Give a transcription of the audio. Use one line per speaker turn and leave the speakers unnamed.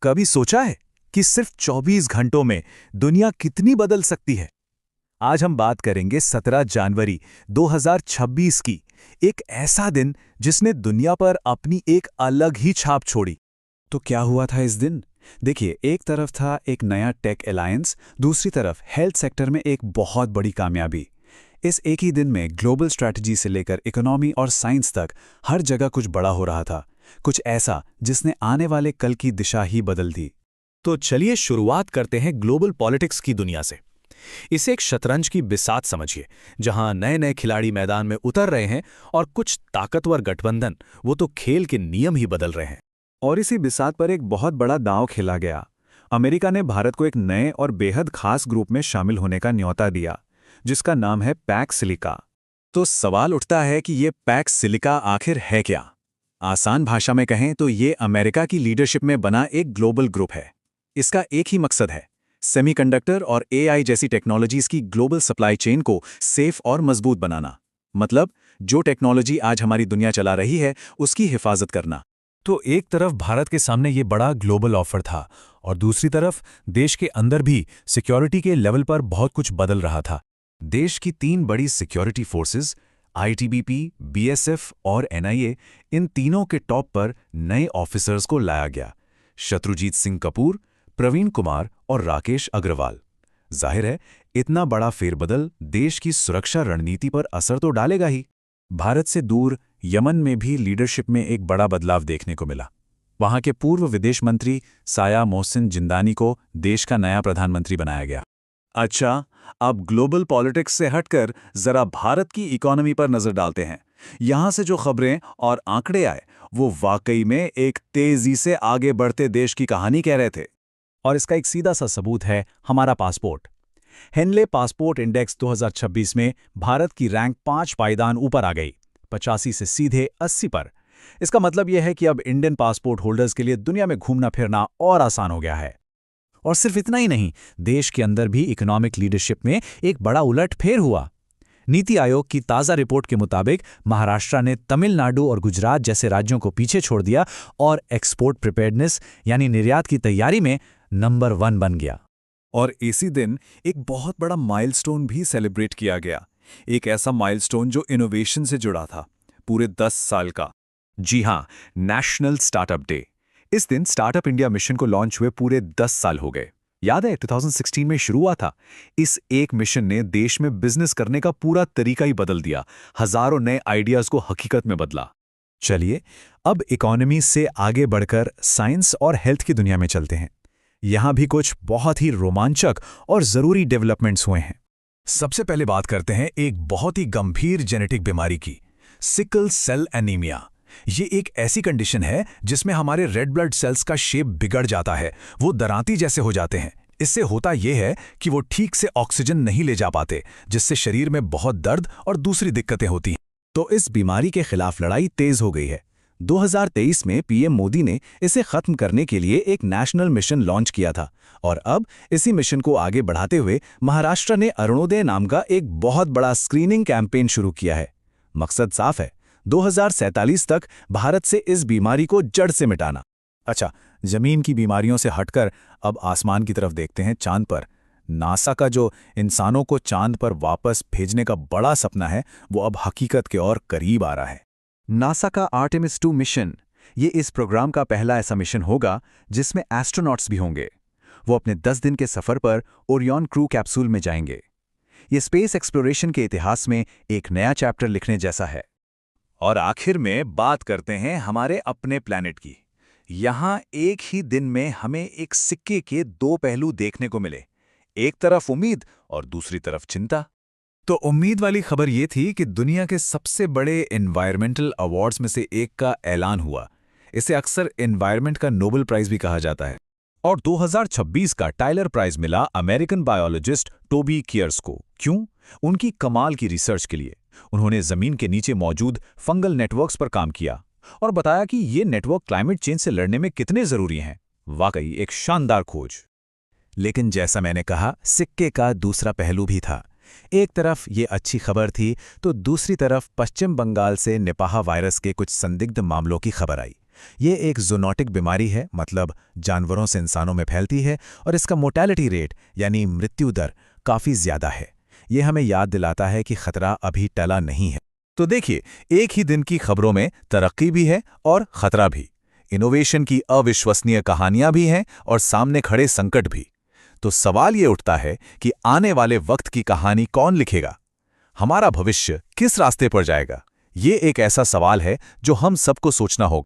कभी सोचा है कि सिर्फ 24 घंटों में दुनिया कितनी बदल सकती है? आज हम बात करेंगे 17 जनवरी 2026 की, एक ऐसा दिन जिसने दुनिया पर अपनी एक अलग ही छाप छोड़ी।
तो क्या हुआ था इस दिन? देखिए, एक तरफ था एक नया टेक अलायंस, दूसरी तरफ हेल्थ सेक्टर में एक बहुत बड़ी कामयाबी। इस एक ही दिन में ग्लोबल स्ट्रैटेजी से लेकर इकोनॉमी और साइंस तक हर जगह कुछ बड़ा हो रहा था, कुछ ऐसा जिसने आने वाले कल की दिशा ही बदल दी।
तो चलिए शुरुआत करते हैं ग्लोबल पॉलिटिक्स की दुनिया से। इसे एक शतरंज की बिसात समझिए, जहां नए नए खिलाड़ी मैदान में उतर रहे हैं और कुछ ताकतवर गठबंधन वो तो खेल के नियम ही बदल रहे हैं।
और इसी बिसात पर एक बहुत बड़ा दांव खेला गया। अमेरिका ने भारत को एक नए और बेहद खास ग्रुप में शामिल होने का न्योता दिया, जिसका नाम है पैक्स सिलिका। तो सवाल उठता है कि ये पैक्स सिलिका आखिर है क्या? आसान भाषा में कहें तो ये अमेरिका की लीडरशिप में बना एक ग्लोबल ग्रुप है। इसका एक ही मकसद है, सेमीकंडक्टर और एआई जैसी टेक्नोलॉजीज की ग्लोबल सप्लाई चेन को सेफ और मजबूत बनाना। मतलब, जो टेक्नोलॉजी आज हमारी दुनिया चला रही है, उसकी हिफाजत करना।
तो एक तरफ भारत के सामने ये बड़ा ग्लोबल ऑफर था और दूसरी तरफ देश के अंदर भी सिक्योरिटी के लेवल पर बहुत कुछ बदल रहा था। देश की 3 बड़ी सिक्योरिटी फोर्सेस, आईटीबीपी, बीएसएफ और एनआईए, इन तीनों के टॉप पर नए ऑफिसर्स को लाया गया। शत्रुजीत सिंह कपूर, प्रवीण कुमार और राकेश अग्रवाल। जाहिर है, इतना बड़ा फेरबदल देश की सुरक्षा रणनीति पर असर तो डालेगा ही।
भारत से दूर यमन में भी लीडरशिप में एक बड़ा बदलाव देखने को मिला। वहां के पूर्व विदेश मंत्री साया मोहसिन जिंदानी को देश का नया प्रधानमंत्री बनाया गया।
अच्छा, अब ग्लोबल पॉलिटिक्स से हटकर जरा भारत की इकोनॉमी पर नजर डालते हैं। यहां से जो खबरें और आंकड़े आए, वो वाकई में एक तेजी से आगे बढ़ते देश की कहानी कह रहे थे।
और इसका एक सीधा सा सबूत है हमारा पासपोर्ट। हेनले पासपोर्ट इंडेक्स 2026 में भारत की रैंक 5 पायदान ऊपर आ गई, 85 से सीधे 80 पर। इसका मतलब यह है कि अब इंडियन पासपोर्ट होल्डर्स के लिए दुनिया में घूमना फिरना और आसान हो गया है। और सिर्फ इतना ही नहीं, देश के अंदर भी इकोनॉमिक लीडरशिप में एक बड़ा उलटफेर हुआ। नीति आयोग की ताज़ा रिपोर्ट के मुताबिक महाराष्ट्र ने तमिलनाडु और गुजरात जैसे राज्यों को पीछे छोड़ दिया और एक्सपोर्ट प्रिपेयर्डनेस यानी निर्यात की तैयारी में नंबर 1 बन गया।
और इसी दिन एक बहुत बड़ा माइलस्टोन भी सेलिब्रेट किया गया, एक ऐसा माइलस्टोन जो इनोवेशन से जुड़ा था, पूरे 10 साल का। जी हां, नेशनल स्टार्टअप डे। इस दिन स्टार्टअप इंडिया मिशन को लॉन्च हुए पूरे 10 साल हो गए। याद है, 2016 में शुरू हुआ था। इस एक मिशन ने देश में बिजनेस करने का पूरा तरीका ही बदल दिया, हजारों नए आइडियाज को हकीकत में बदला।
चलिए, अब इकोनॉमी से आगे बढ़कर साइंस और हेल्थ की दुनिया में चलते हैं। यहां भी कुछ बहुत ही रोमांचक और जरूरी डेवलपमेंट्स हुए हैं।
सबसे पहले बात करते हैं एक बहुत ही गंभीर जेनेटिक बीमारी की, सिकल सेल एनीमिया। ये एक ऐसी कंडीशन है जिसमें हमारे रेड ब्लड सेल्स का शेप बिगड़ जाता है, वो दरांती जैसे हो जाते हैं। इससे होता यह है कि वो ठीक से ऑक्सीजन नहीं ले जा पाते, जिससे शरीर में बहुत दर्द और दूसरी दिक्कतें होती हैं।
तो इस बीमारी के खिलाफ लड़ाई तेज हो गई है। 2023 में पीएम मोदी ने इसे खत्म करने के लिए एक नेशनल मिशन लॉन्च किया था और अब इसी मिशन को आगे बढ़ाते हुए महाराष्ट्र ने अरुणोदय नाम का एक बहुत बड़ा स्क्रीनिंग कैंपेन शुरू किया है। मकसद साफ है, 2047 तक भारत से इस बीमारी को जड़ से मिटाना।
अच्छा, जमीन की बीमारियों से हटकर अब आसमान की तरफ देखते हैं, चांद पर। नासा का जो इंसानों को चांद पर वापस भेजने का बड़ा सपना है, वो अब हकीकत के और करीब आ रहा है।
नासा का आर्टेमिस 2 मिशन, ये इस प्रोग्राम का पहला ऐसा मिशन होगा जिसमें एस्ट्रोनॉट्स भी होंगे। वो अपने 10 दिन के सफर पर ओरियन क्रू कैप्सूल में जाएंगे। ये स्पेस एक्सप्लोरेशन के इतिहास में एक नया चैप्टर लिखने जैसा है।
और आखिर में बात करते हैं हमारे अपने प्लैनेट की। यहां एक ही दिन में हमें एक सिक्के के 2 पहलू देखने को मिले, एक तरफ उम्मीद और दूसरी तरफ चिंता।
तो उम्मीद वाली खबर ये थी कि दुनिया के सबसे बड़े एनवायरमेंटल अवार्ड्स में से एक का ऐलान हुआ। इसे अक्सर एनवायरमेंट का नोबेल प्राइज भी कहा जाता है। और 2026 का टाइलर प्राइज मिला अमेरिकन बायोलॉजिस्ट टोबी कियर्स को। क्यों? उनकी कमाल की रिसर्च के लिए। उन्होंने जमीन के नीचे मौजूद फंगल नेटवर्क्स पर काम किया और बताया कि ये नेटवर्क क्लाइमेट चेंज से लड़ने में कितने जरूरी हैं। वाकई एक शानदार खोज।
लेकिन जैसा मैंने कहा, सिक्के का दूसरा पहलू भी था। एक तरफ ये अच्छी खबर थी तो दूसरी तरफ पश्चिम बंगाल से निपाह वायरस के कुछ संदिग्ध मामलों की खबर आई। ये एक ज़ूनोटिक बीमारी है, मतलब जानवरों से इंसानों में फैलती है, और इसका मोर्टेलिटी रेट यानी मृत्यु दर काफ़ी ज़्यादा है। ये हमें याद दिलाता है कि खतरा अभी टला नहीं है।
तो देखिए, एक ही दिन की खबरों में तरक्की भी है और खतरा भी। इनोवेशन की अविश्वसनीय कहानियां भी हैं और सामने खड़े संकट भी। तो सवाल ये उठता है कि आने वाले वक्त की कहानी कौन लिखेगा? हमारा भविष्य किस रास्ते पर जाएगा? ये एक ऐसा सवाल है जो हम सबको सोचना होगा।